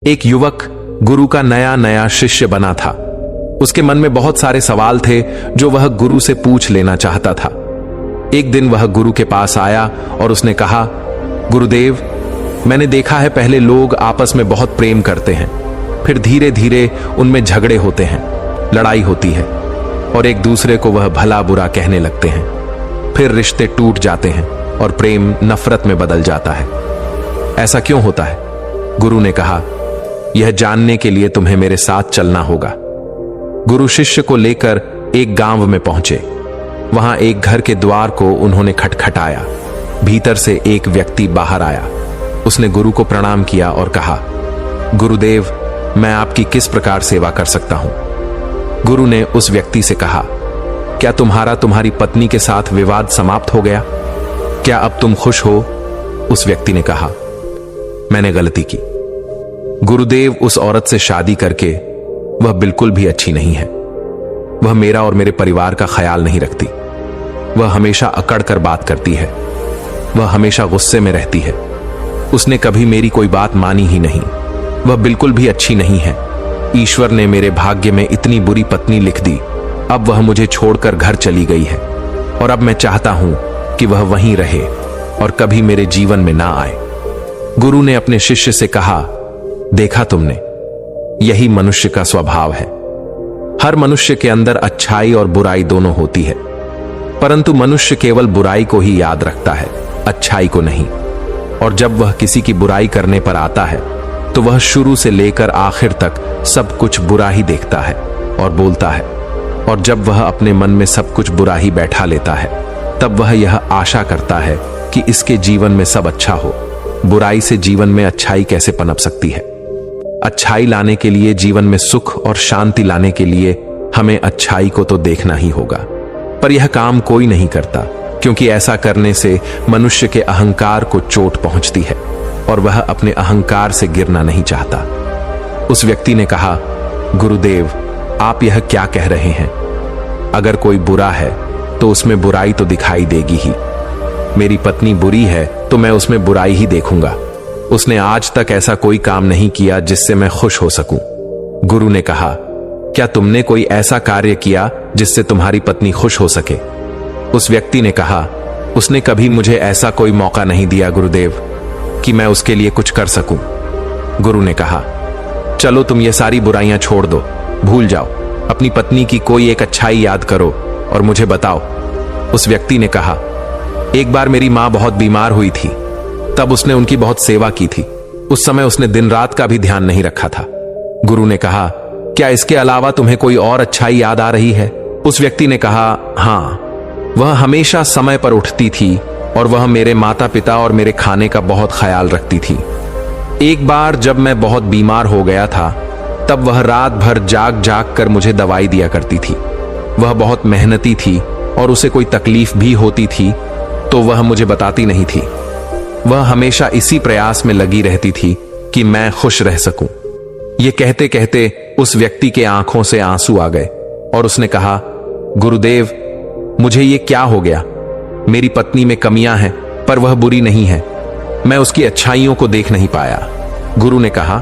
एक युवक गुरु का नया नया शिष्य बना था। उसके मन में बहुत सारे सवाल थे जो वह गुरु से पूछ लेना चाहता था। एक दिन वह गुरु के पास आया और उसने कहा, गुरुदेव, मैंने देखा है पहले लोग आपस में बहुत प्रेम करते हैं, फिर धीरे धीरे उनमें झगड़े होते हैं, लड़ाई होती है और एक दूसरे को वह भला बुरा कहने लगते हैं। फिर रिश्ते टूट जाते हैं और प्रेम नफरत में बदल जाता है। ऐसा क्यों होता है? गुरु ने कहा, यह जानने के लिए तुम्हें मेरे साथ चलना होगा। गुरु शिष्य को लेकर एक गांव में पहुंचे। वहां एक घर के द्वार को उन्होंने खटखटाया। भीतर से एक व्यक्ति बाहर आया। उसने गुरु को प्रणाम किया और कहा, गुरुदेव, मैं आपकी किस प्रकार सेवा कर सकता हूं? गुरु ने उस व्यक्ति से कहा, क्या तुम्हारी पत्नी के साथ विवाद समाप्त हो गया? क्या अब तुम खुश हो? उस व्यक्ति ने कहा, मैंने गलती की। गुरुदेव, उस औरत से शादी करके वह बिल्कुल भी अच्छी नहीं है। वह मेरा और मेरे परिवार का ख्याल नहीं रखती। वह हमेशा अकड़ कर बात करती है। वह हमेशा गुस्से में रहती है। उसने कभी मेरी कोई बात मानी ही नहीं। वह बिल्कुल भी अच्छी नहीं है। ईश्वर ने मेरे भाग्य में इतनी बुरी पत्नी लिख दी। अब वह मुझे छोड़कर घर चली गई है और अब मैं चाहता हूं कि वह वहीं रहे और कभी मेरे जीवन में ना आए। गुरु ने अपने शिष्य से कहा, देखा तुमने, यही मनुष्य का स्वभाव है। हर मनुष्य के अंदर अच्छाई और बुराई दोनों होती है, परंतु मनुष्य केवल बुराई को ही याद रखता है, अच्छाई को नहीं। और जब वह किसी की बुराई करने पर आता है तो वह शुरू से लेकर आखिर तक सब कुछ बुरा ही देखता है और बोलता है। और जब वह अपने मन में सब कुछ बुरा ही बैठा लेता है, तब वह यह आशा करता है कि इसके जीवन में सब अच्छा हो। बुराई से जीवन में अच्छाई कैसे पनप सकती है? अच्छाई लाने के लिए, जीवन में सुख और शांति लाने के लिए हमें अच्छाई को तो देखना ही होगा। पर यह काम कोई नहीं करता, क्योंकि ऐसा करने से मनुष्य के अहंकार को चोट पहुंचती है और वह अपने अहंकार से गिरना नहीं चाहता। उस व्यक्ति ने कहा, गुरुदेव, आप यह क्या कह रहे हैं? अगर कोई बुरा है तो उसमें बुराई तो दिखाई देगी ही। मेरी पत्नी बुरी है तो मैं उसमें बुराई ही देखूंगा। उसने आज तक ऐसा कोई काम नहीं किया जिससे मैं खुश हो सकूं। गुरु ने कहा, क्या तुमने कोई ऐसा कार्य किया जिससे तुम्हारी पत्नी खुश हो सके? उस व्यक्ति ने कहा, उसने कभी मुझे ऐसा कोई मौका नहीं दिया गुरुदेव कि मैं उसके लिए कुछ कर सकूं। गुरु ने कहा, चलो तुम ये सारी बुराइयां छोड़ दो, भूल जाओ। अपनी पत्नी की कोई एक अच्छाई याद करो और मुझे बताओ। उस व्यक्ति ने कहा, एक बार मेरी मां बहुत बीमार हुई थी, तब उसने उनकी बहुत सेवा की थी। उस समय उसने दिन रात का भी ध्यान नहीं रखा था। गुरु ने कहा, क्या इसके अलावा तुम्हें कोई और अच्छाई याद आ रही है? उस व्यक्ति ने कहा, हाँ, वह हमेशा समय पर उठती थी और वह मेरे माता पिता और मेरे खाने का बहुत ख्याल रखती थी। एक बार जब मैं बहुत बीमार हो गया था, तब वह रात भर जाग जाग कर मुझे दवाई दिया करती थी। वह बहुत मेहनती थी और उसे कोई तकलीफ भी होती थी तो वह मुझे बताती नहीं थी। वह हमेशा इसी प्रयास में लगी रहती थी कि मैं खुश रह सकूं। यह कहते कहते उस व्यक्ति के आंखों से आंसू आ गए और उसने कहा, गुरुदेव, मुझे ये क्या हो गया? मेरी पत्नी में कमियां हैं, पर वह बुरी नहीं है। मैं उसकी अच्छाइयों को देख नहीं पाया। गुरु ने कहा,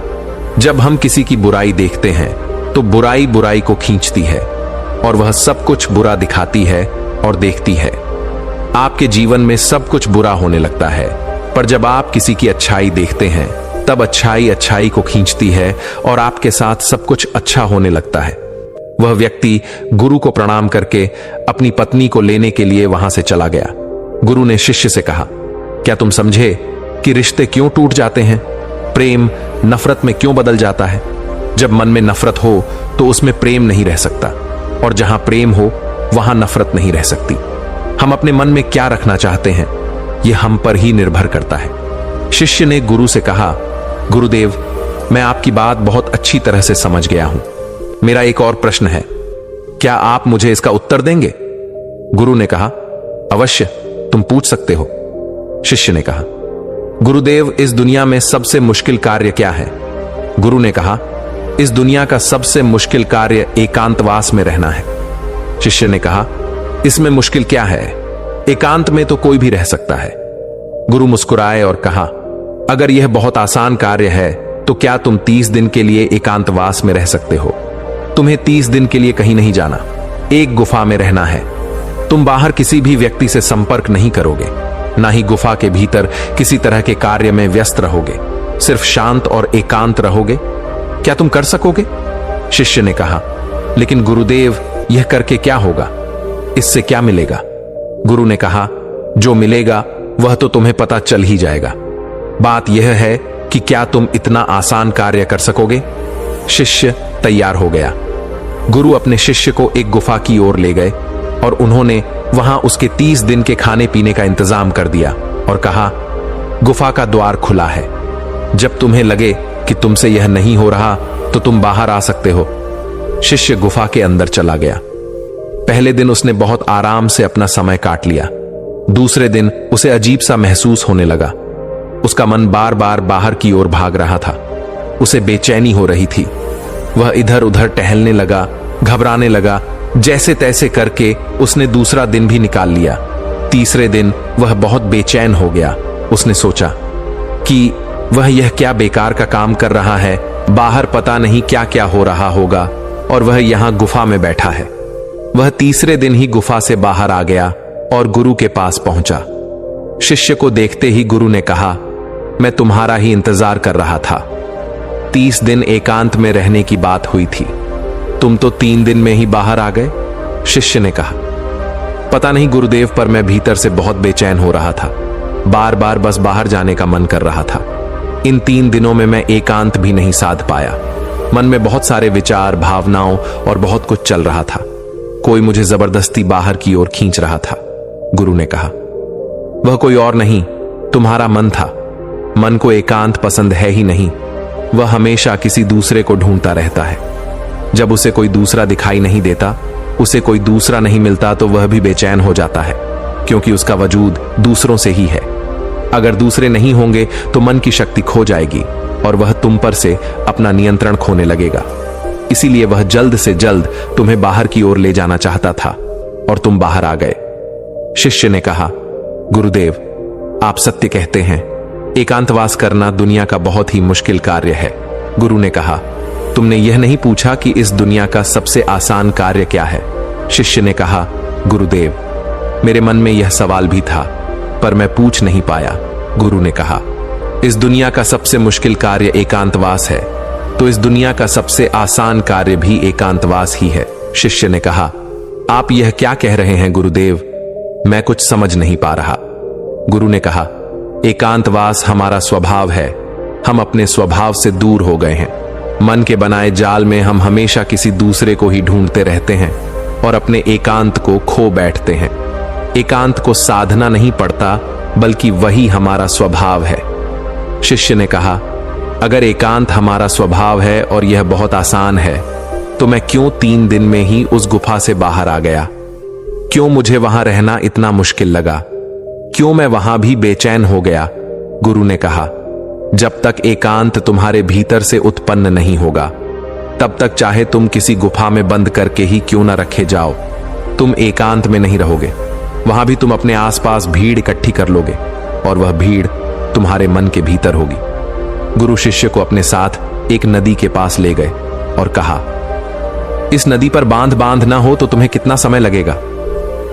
जब हम किसी की बुराई देखते हैं तो बुराई बुराई को खींचती है और वह सब कुछ बुरा दिखाती है और देखती है। आपके जीवन में सब कुछ बुरा होने लगता है, पर जब आप किसी की अच्छाई देखते हैं तब अच्छाई अच्छाई को खींचती है और आपके साथ सब कुछ अच्छा होने लगता है। वह व्यक्ति गुरु को प्रणाम करके अपनी पत्नी को लेने के लिए वहां से चला गया। गुरु ने शिष्य से कहा, क्या तुम समझे कि रिश्ते क्यों टूट जाते हैं? प्रेम नफरत में क्यों बदल जाता है? जब मन में नफरत हो तो उसमें प्रेम नहीं रह सकता, और जहां प्रेम हो वहां नफरत नहीं रह सकती। हम अपने मन में क्या रखना चाहते हैं, यह हम पर ही निर्भर करता है। शिष्य ने गुरु से कहा, गुरुदेव, मैं आपकी बात बहुत अच्छी तरह से समझ गया हूं। मेरा एक और प्रश्न है, क्या आप मुझे इसका उत्तर देंगे? गुरु ने कहा, अवश्य, तुम पूछ सकते हो। शिष्य ने कहा, गुरुदेव, इस दुनिया में सबसे मुश्किल कार्य क्या है? गुरु ने कहा, इस दुनिया का सबसे मुश्किल कार्य एकांतवास में रहना है। शिष्य ने कहा, इसमें मुश्किल क्या है? एकांत में तो कोई भी रह सकता है। गुरु मुस्कुराए और कहा, अगर यह बहुत आसान कार्य है तो क्या तुम 30 दिन के लिए एकांतवास में रह सकते हो? तुम्हें 30 दिन के लिए कहीं नहीं जाना, एक गुफा में रहना है। तुम बाहर किसी भी व्यक्ति से संपर्क नहीं करोगे, ना ही गुफा के भीतर किसी तरह के कार्य में व्यस्त रहोगे, सिर्फ शांत और एकांत रहोगे। क्या तुम कर सकोगे? शिष्य ने कहा, लेकिन गुरुदेव, यह करके क्या होगा? इससे क्या मिलेगा? गुरु ने कहा, जो मिलेगा वह तो तुम्हें पता चल ही जाएगा। बात यह है कि क्या तुम इतना आसान कार्य कर सकोगे? शिष्य तैयार हो गया। गुरु अपने शिष्य को एक गुफा की ओर ले गए और उन्होंने वहां उसके 30 दिन के खाने पीने का इंतजाम कर दिया और कहा, गुफा का द्वार खुला है। जब तुम्हें लगे कि तुमसे यह नहीं हो रहा तो तुम बाहर आ सकते हो। शिष्य गुफा के अंदर चला गया। पहले दिन उसने बहुत आराम से अपना समय काट लिया। दूसरे दिन उसे अजीब सा महसूस होने लगा। उसका मन बार बार बाहर की ओर भाग रहा था। उसे बेचैनी हो रही थी। वह इधर उधर टहलने लगा, घबराने लगा। जैसे तैसे करके उसने दूसरा दिन भी निकाल लिया। तीसरे दिन वह बहुत बेचैन हो गया। उसने सोचा कि वह यह क्या बेकार का काम कर रहा है, बाहर पता नहीं क्या क्या हो रहा होगा और वह यहां गुफा में बैठा है। वह तीसरे दिन ही गुफा से बाहर आ गया और गुरु के पास पहुंचा। शिष्य को देखते ही गुरु ने कहा, मैं तुम्हारा ही इंतजार कर रहा था। 30 दिन एकांत में रहने की बात हुई थी, तुम तो 3 दिन में ही बाहर आ गए। शिष्य ने कहा, पता नहीं गुरुदेव, पर मैं भीतर से बहुत बेचैन हो रहा था। बार बार बस बाहर जाने का मन कर रहा था। इन 3 दिनों में मैं एकांत भी नहीं साध पाया। मन में बहुत सारे विचार, भावनाओं और बहुत कुछ चल रहा था। कोई मुझे जबरदस्ती बाहर की ओर खींच रहा था। गुरु ने कहा, वह कोई और नहीं, तुम्हारा मन था। मन को एकांत पसंद है ही नहीं। वह हमेशा किसी दूसरे को ढूंढता रहता है। जब उसे कोई दूसरा दिखाई नहीं देता, उसे कोई दूसरा नहीं मिलता, तो वह भी बेचैन हो जाता है, क्योंकि उसका वजूद दूसरों से ही है। अगर दूसरे नहीं होंगे तो मन की शक्ति खो जाएगी और वह तुम पर से अपना नियंत्रण खोने लगेगा। इसीलिए वह जल्द से जल्द तुम्हें बाहर की ओर ले जाना चाहता था और तुम बाहर आ गए। शिष्य ने कहा, गुरुदेव, आप सत्य कहते हैं। एकांतवास करना दुनिया का बहुत ही मुश्किल कार्य है। गुरु ने कहा, तुमने यह नहीं पूछा कि इस दुनिया का सबसे आसान कार्य क्या है? शिष्य ने कहा, गुरुदेव, मेरे मन में यह सवाल भी था, पर मैं पूछ नहीं पाया। गुरु ने कहा, इस दुनिया का सबसे मुश्किल कार्य एकांतवास है, तो इस दुनिया का सबसे आसान कार्य भी एकांतवास ही है। शिष्य ने कहा, आप यह क्या कह रहे हैं गुरुदेव? मैं कुछ समझ नहीं पा रहा। गुरु ने कहा, एकांतवास हमारा स्वभाव है। हम अपने स्वभाव से दूर हो गए हैं। मन के बनाए जाल में हम हमेशा किसी दूसरे को ही ढूंढते रहते हैं और अपने एकांत को खो बैठते हैं। एकांत को साधना नहीं पड़ता, बल्कि वही हमारा स्वभाव है। शिष्य ने कहा, अगर एकांत हमारा स्वभाव है और यह बहुत आसान है, तो मैं क्यों 3 दिन में ही उस गुफा से बाहर आ गया? क्यों मुझे वहां रहना इतना मुश्किल लगा? क्यों मैं वहां भी बेचैन हो गया? गुरु ने कहा, जब तक एकांत तुम्हारे भीतर से उत्पन्न नहीं होगा, तब तक चाहे तुम किसी गुफा में बंद करके ही क्यों न रखे जाओ, तुम एकांत में नहीं रहोगे। वहां भी तुम अपने आसपास भीड़ इकट्ठी कर लोगे और वह भीड़ तुम्हारे मन के भीतर होगी। गुरु शिष्य को अपने साथ एक नदी के पास ले गए और कहा, इस नदी पर बांध ना हो तो तुम्हें कितना समय लगेगा?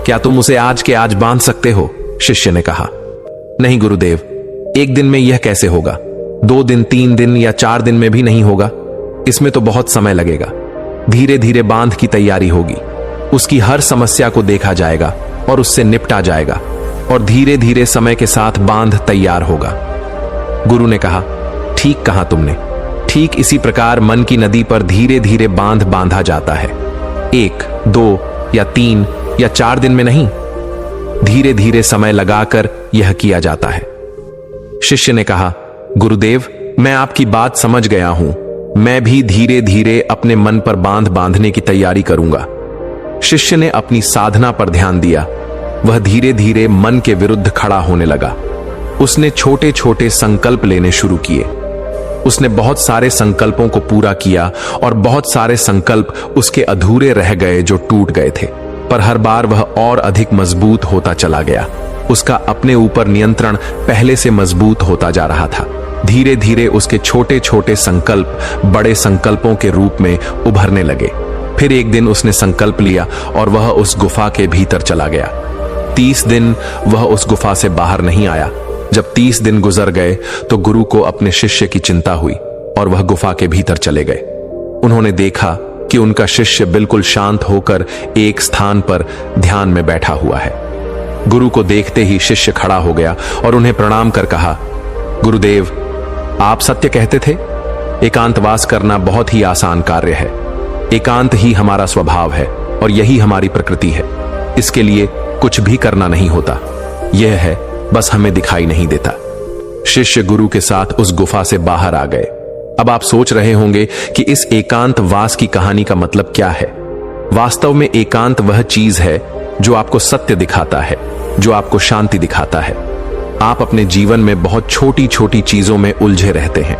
क्या तुम उसे आज के आज बांध सकते हो? शिष्य ने कहा, नहीं गुरुदेव, 1 दिन में यह कैसे होगा? 2 दिन, 3 दिन या 4 दिन में भी नहीं होगा। इसमें तो बहुत समय लगेगा। धीरे धीरे बांध की तैयारी होगी। उसकी हर समस्या को देखा जाएगा और उससे निपटा जाएगा और धीरे धीरे समय के साथ बांध तैयार होगा। गुरु ने कहा, ठीक कहा तुमने। ठीक इसी प्रकार मन की नदी पर धीरे धीरे बांध बांधा जाता है। 1, 2 या 3 या 4 दिन में नहीं, धीरे धीरे समय लगाकर यह किया जाता है। शिष्य ने कहा, गुरुदेव, मैं आपकी बात समझ गया हूं। मैं भी धीरे धीरे अपने मन पर बांध बांधने की तैयारी करूंगा। शिष्य ने अपनी साधना पर ध्यान दिया। वह धीरे धीरे मन के विरुद्ध खड़ा होने लगा। उसने छोटे छोटे संकल्प लेने शुरू किए। उसने बहुत सारे संकल्पों को पूरा किया और बहुत सारे संकल्प उसके अधूरे रह गए जो टूट गए थे, पर हर बार वह और अधिक मजबूत होता चला गया। उसका अपने ऊपर नियंत्रण पहले से मजबूत होता जा रहा था। धीरे धीरे उसके छोटे छोटे संकल्प बड़े संकल्पों के रूप में उभरने लगे। फिर एक दिन उसने संकल्प लिया और वह उस गुफा के भीतर चला गया। 30 दिन वह उस गुफा से बाहर नहीं आया। जब 30 दिन गुजर गए तो गुरु को अपने शिष्य की चिंता हुई और वह गुफा के भीतर चले गए। उन्होंने देखा कि उनका शिष्य बिल्कुल शांत होकर एक स्थान पर ध्यान में बैठा हुआ है। गुरु को देखते ही शिष्य खड़ा हो गया और उन्हें प्रणाम कर कहा, गुरुदेव, आप सत्य कहते थे। एकांतवास करना बहुत ही आसान कार्य है। एकांत ही हमारा स्वभाव है और यही हमारी प्रकृति है। इसके लिए कुछ भी करना नहीं होता। यह है, बस हमें दिखाई नहीं देता। शिष्य गुरु के साथ उस गुफा से बाहर आ गए। अब आप सोच रहे होंगे कि इस एकांतवास की कहानी का मतलब क्या है। वास्तव में एकांत वह चीज है जो आपको सत्य दिखाता है, जो आपको शांति दिखाता है। आप अपने जीवन में बहुत छोटी छोटी चीजों में उलझे रहते हैं,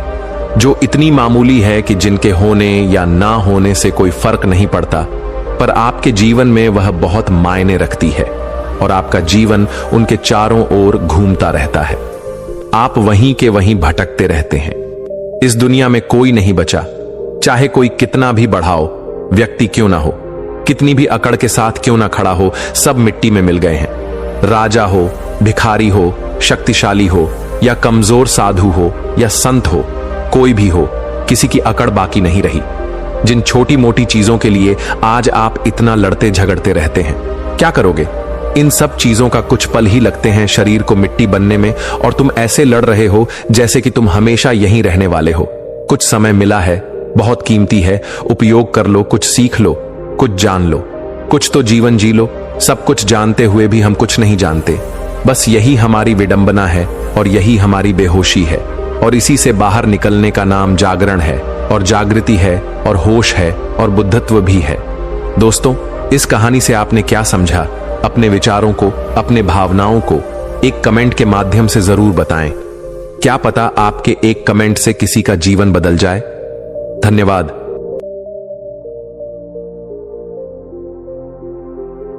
जो इतनी मामूली है कि जिनके होने या ना होने से कोई फर्क नहीं पड़ता, पर आपके जीवन में वह बहुत मायने रखती है और आपका जीवन उनके चारों ओर घूमता रहता है। आप वहीं के वहीं भटकते रहते हैं। इस दुनिया में कोई नहीं बचा, चाहे कोई कितना भी बढ़ाओ व्यक्ति क्यों ना हो, कितनी भी अकड़ के साथ क्यों ना खड़ा हो, सब मिट्टी में मिल गए हैं। राजा हो, भिखारी हो, शक्तिशाली हो या कमजोर साधु हो या संत हो, कोई भी हो, किसी की अकड़ बाकी नहीं रही। जिन छोटी मोटी चीजों के लिए आज आप इतना लड़ते झगड़ते रहते हैं, क्या करोगे? इन सब चीजों का कुछ पल ही लगते हैं शरीर को मिट्टी बनने में और तुम ऐसे लड़ रहे हो जैसे कि तुम हमेशा यहीं रहने वाले हो। कुछ समय मिला है, बहुत कीमती है, उपयोग कर लो, कुछ सीख लो, कुछ जान लो, कुछ तो जीवन जी लो। सब कुछ जानते हुए भी हम कुछ नहीं जानते। बस यही हमारी विडंबना है और यही हमारी बेहोशी है और इसी से बाहर निकलने का नाम जागरण है और जागृति है और होश है और बुद्धत्व भी है। दोस्तों, इस कहानी से आपने क्या समझा? अपने विचारों को, अपने भावनाओं को एक कमेंट के माध्यम से जरूर बताएं। क्या पता आपके एक कमेंट से किसी का जीवन बदल जाए। धन्यवाद।